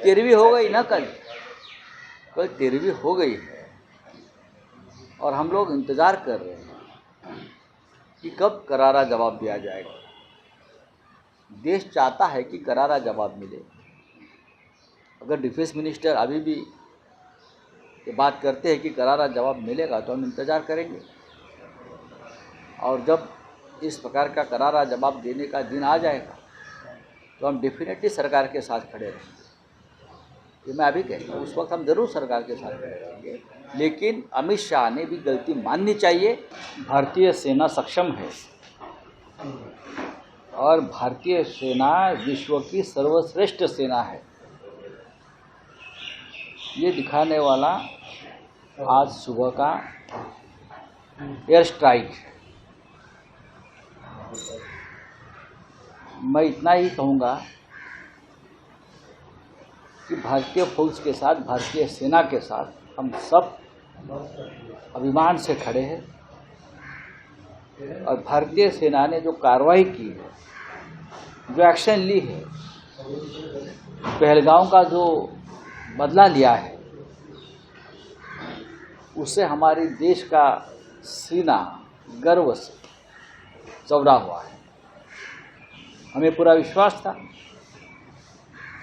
13वीं हो गई ना, कल 13वीं हो गई है और हम लोग इंतज़ार कर रहे हैं कि कब करारा जवाब दिया जाएगा। देश चाहता है कि करारा जवाब मिले। अगर डिफेंस मिनिस्टर अभी भी ये बात करते हैं कि करारा जवाब मिलेगा तो हम इंतज़ार करेंगे, और जब इस प्रकार का करारा जवाब देने का दिन आ जाएगा तो हम डेफिनेटली सरकार के साथ खड़े रहेंगे। ये मैं अभी कह रहा हूँ, उस वक्त हम ज़रूर सरकार के साथ खड़े रहेंगे। लेकिन अमित शाह ने भी गलती माननी चाहिए। भारतीय सेना सक्षम है और भारतीय सेना विश्व की सर्वश्रेष्ठ सेना है, ये दिखाने वाला आज सुबह का एयर स्ट्राइक है। मैं इतना ही कहूँगा कि भारतीय फौज के साथ, भारतीय सेना के साथ हम सब अभिमान से खड़े हैं, और भारतीय सेना ने जो कार्रवाई की है, जो एक्शन ली है, पहलगाम का जो बदला लिया है, उससे हमारे देश का सीना गर्व से चौड़ा हुआ है। हमें पूरा विश्वास था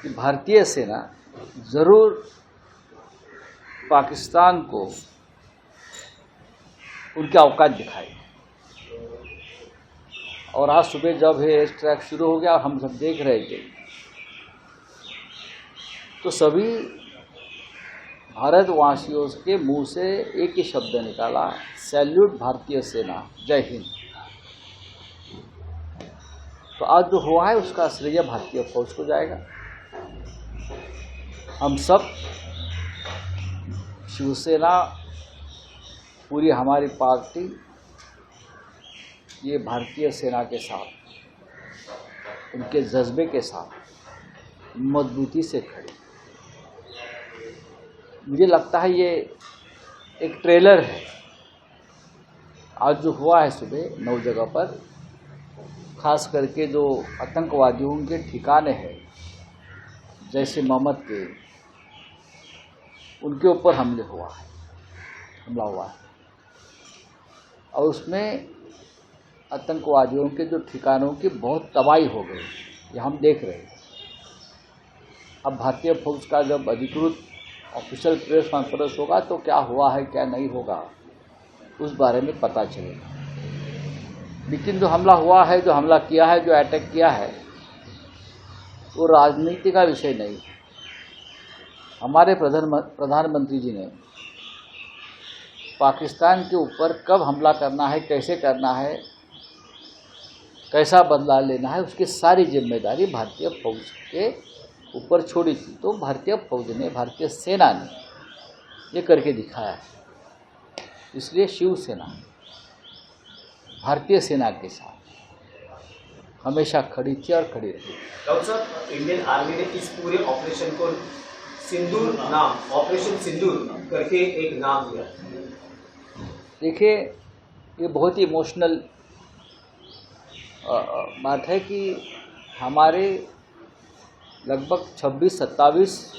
कि भारतीय सेना ज़रूर पाकिस्तान को उनकी औकात दिखाएगी। और आज सुबह जब ये एयर स्ट्राइक शुरू हो गया और हम सब देख रहे थे, तो सभी भारतवासियों के मुंह से एक ही शब्द निकाला, सैल्यूट भारतीय सेना, जय हिंद। तो आज जो हुआ है उसका श्रेय भारतीय फौज को जाएगा। हम सब, शिवसेना, पूरी हमारी पार्टी, ये भारतीय सेना के साथ, उनके जज्बे के साथ मजबूती से खड़ी। मुझे लगता है ये एक ट्रेलर है। आज जो हुआ है सुबह 9 जगह पर, खास करके जो आतंकवादियों के ठिकाने हैं, जैसे मोहम्मद के, उनके ऊपर हमला हुआ है, और उसमें आतंकवादियों के जो ठिकानों की बहुत तबाही हो गई, ये हम देख रहे हैं। अब भारतीय फौज का जब अधिकृत ऑफिशियल प्रेस कॉन्फ्रेंस होगा तो क्या हुआ है, क्या नहीं होगा, उस बारे में पता चलेगा। लेकिन जो हमला हुआ है, जो हमला किया है, जो अटैक किया है, वो राजनीति का विषय नहीं है। हमारे प्रधानमंत्री जी ने पाकिस्तान के ऊपर कब हमला करना है, कैसे करना है, कैसा बदला लेना है, उसकी सारी जिम्मेदारी भारतीय फौज के ऊपर छोड़ी थी। तो भारतीय फौज ने, भारतीय सेना ने ये करके दिखाया है। इसलिए शिवसेना भारतीय सेना के साथ हमेशा खड़ी थी और खड़ी रही। डॉक्टर साहब, इंडियन आर्मी ने इस पूरे ऑपरेशन को सिंदूर नाम, ऑपरेशन सिंदूर करके एक नाम दिया। देखिए, ये बहुत ही इमोशनल बात है कि हमारे लगभग 26-27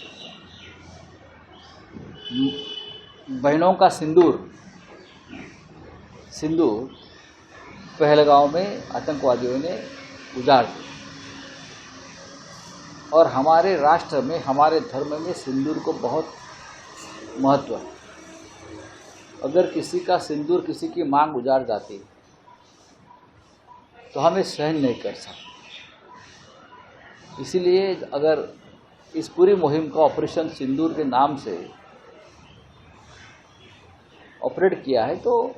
बहनों का सिंदूर पहलगाम में आतंकवादियों ने उजाड़ दिया। और हमारे राष्ट्र में, हमारे धर्म में सिंदूर को बहुत महत्व है। अगर किसी का सिंदूर, किसी की मांग उजाड़ जाती तो हमें सहन नहीं कर सकते। इसीलिए अगर इस पूरी मुहिम का ऑपरेशन सिंदूर के नाम से ऑपरेट किया है, तो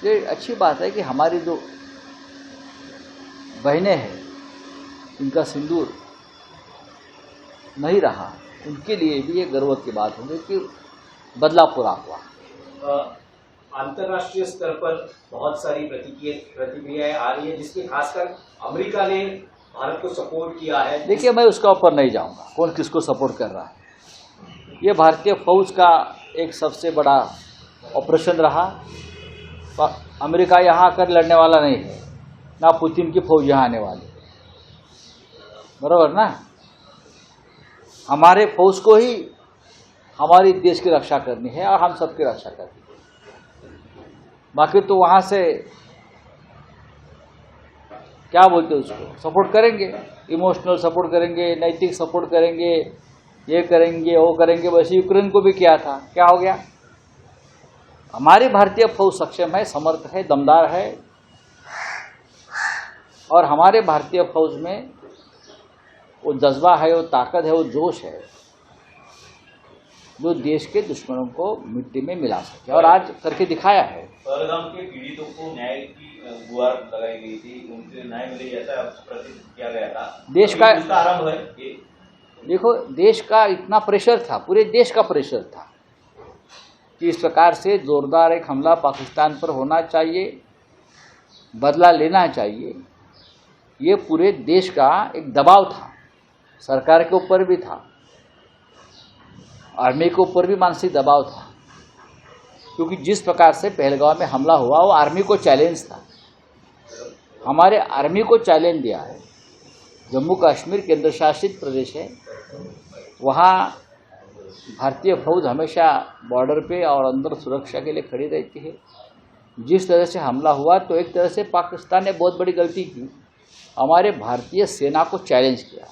ये अच्छी बात है कि हमारी जो बहनें हैं, इनका सिंदूर नहीं रहा, उनके लिए भी ये गर्व की बात होगी कि बदला पूरा हुआ। अंतर्राष्ट्रीय स्तर पर बहुत सारी प्रतिक्रियाएं आ रही है, जिसमें खासकर अमेरिका ने भारत को सपोर्ट किया है। देखिए, मैं उसका ऊपर नहीं जाऊंगा, कौन किसको सपोर्ट कर रहा है। ये भारतीय फौज का एक सबसे बड़ा ऑपरेशन रहा। अमेरिका यहाँ आकर लड़ने वाला नहीं है, ना पुतिन की फौज यहाँ आने वाली, बराबर ना। हमारे फौज को ही हमारी देश की रक्षा करनी है और हम सबकी रक्षा करनी है। बाकी तो वहाँ से क्या बोलते हैं उसको सपोर्ट करेंगे, इमोशनल सपोर्ट करेंगे, नैतिक सपोर्ट करेंगे, ये करेंगे वो करेंगे। वैसे यूक्रेन को भी किया था, क्या हो गया? हमारी भारतीय फौज सक्षम है, समर्थ है, दमदार है और हमारे भारतीय फौज में वो जज्बा है, वो ताकत है, वो जोश है जो देश के दुश्मनों को मिट्टी में मिला सके और आज करके दिखाया है। पहलगाम के पीड़ितों को न्याय की गुहार लगाई गई थी, उनसे न्याय मिले ऐसा प्रतिष्ठित किया गया था। देश का आरंभ है। देखो, देश का इतना प्रेशर था, पूरे देश का प्रेशर था कि इस प्रकार से जोरदार एक हमला पाकिस्तान पर होना चाहिए, बदला लेना चाहिए। ये पूरे देश का एक दबाव था, सरकार के ऊपर भी था, आर्मी के ऊपर भी मानसिक दबाव था, क्योंकि जिस प्रकार से पहलगाम में हमला हुआ वो आर्मी को चैलेंज था। हमारे आर्मी को चैलेंज दिया है। जम्मू कश्मीर केंद्र शासित प्रदेश है, वहाँ भारतीय फौज हमेशा बॉर्डर पे और अंदर सुरक्षा के लिए खड़ी रहती है। जिस तरह से हमला हुआ तो एक तरह से पाकिस्तान ने बहुत बड़ी गलती की, हमारे भारतीय सेना को चैलेंज किया।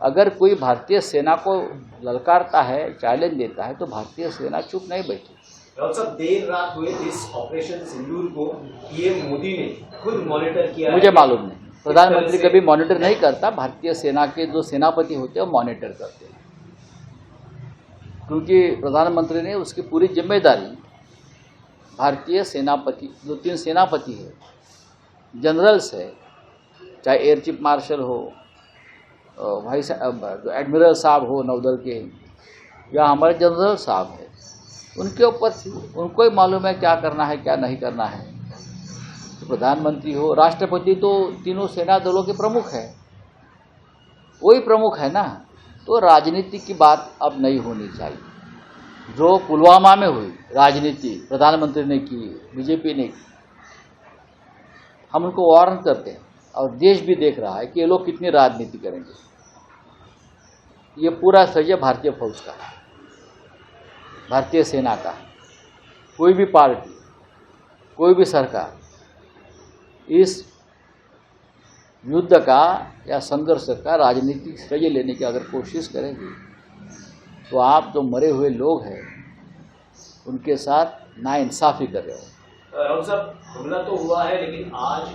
अगर कोई भारतीय सेना को ललकारता है, चैलेंज देता है, तो भारतीय सेना चुप नहीं बैठी। डॉक्टर साहब, देर रात हुए इस ऑपरेशन सिंदूर को पीएम मोदी ने खुद मॉनिटर किया। मुझे मालूम नहीं, प्रधानमंत्री कभी मॉनिटर नहीं करता, भारतीय सेना के जो सेनापति होते हैं वो मॉनिटर करते हैं, क्योंकि प्रधानमंत्री ने उसकी पूरी जिम्मेदारी भारतीय सेनापति, जो 3 सेनापति है, जनरल्स है, चाहे एयर चीफ मार्शल हो, वाइस एडमिरल साहब हो नौदल के, या हमारे जनरल साहब है, उनके ऊपर थी। उनको ही मालूम है क्या करना है क्या नहीं करना है। तो प्रधानमंत्री हो, राष्ट्रपति तो तीनों सेना दलों के प्रमुख है, वही प्रमुख है ना। तो राजनीति की बात अब नहीं होनी चाहिए। जो पुलवामा में हुई राजनीति प्रधानमंत्री ने की, बीजेपी ने की, हम उनको वार्न करते हैं और देश भी देख रहा है कि ये लोग कितनी राजनीति करेंगे। ये पूरा श्रेय भारतीय फौज का, भारतीय सेना का। कोई भी पार्टी, कोई भी सरकार इस युद्ध का या संघर्ष का राजनीतिक श्रेय लेने की अगर कोशिश करेगी तो आप जो मरे हुए लोग हैं उनके साथ नाइंसाफ़ी कर रहे हो। राहुल साहब, हमला तो हुआ है, लेकिन आज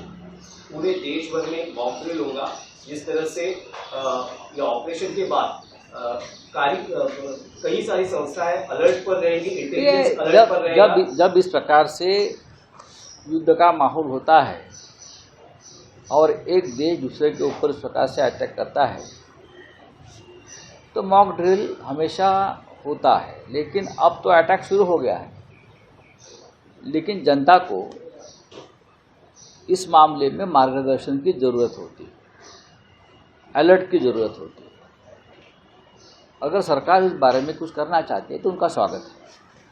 पूरे देश भर में मॉक ड्रिल होगा। जिस तरह से ये ऑपरेशन के बाद कई सारी संस्थाएं अलर्ट पर रहेंगी, इंटेलिजेंस अलर्ट पर रहेगा। जब इस प्रकार से युद्ध का माहौल होता है और एक देश दूसरे के ऊपर इस प्रकार से अटैक करता है तो मॉक ड्रिल हमेशा होता है। लेकिन अब तो अटैक शुरू हो गया है, लेकिन जनता को इस मामले में मार्गदर्शन की ज़रूरत होती है, अलर्ट की ज़रूरत होती है। अगर सरकार इस बारे में कुछ करना चाहती है तो उनका स्वागत है।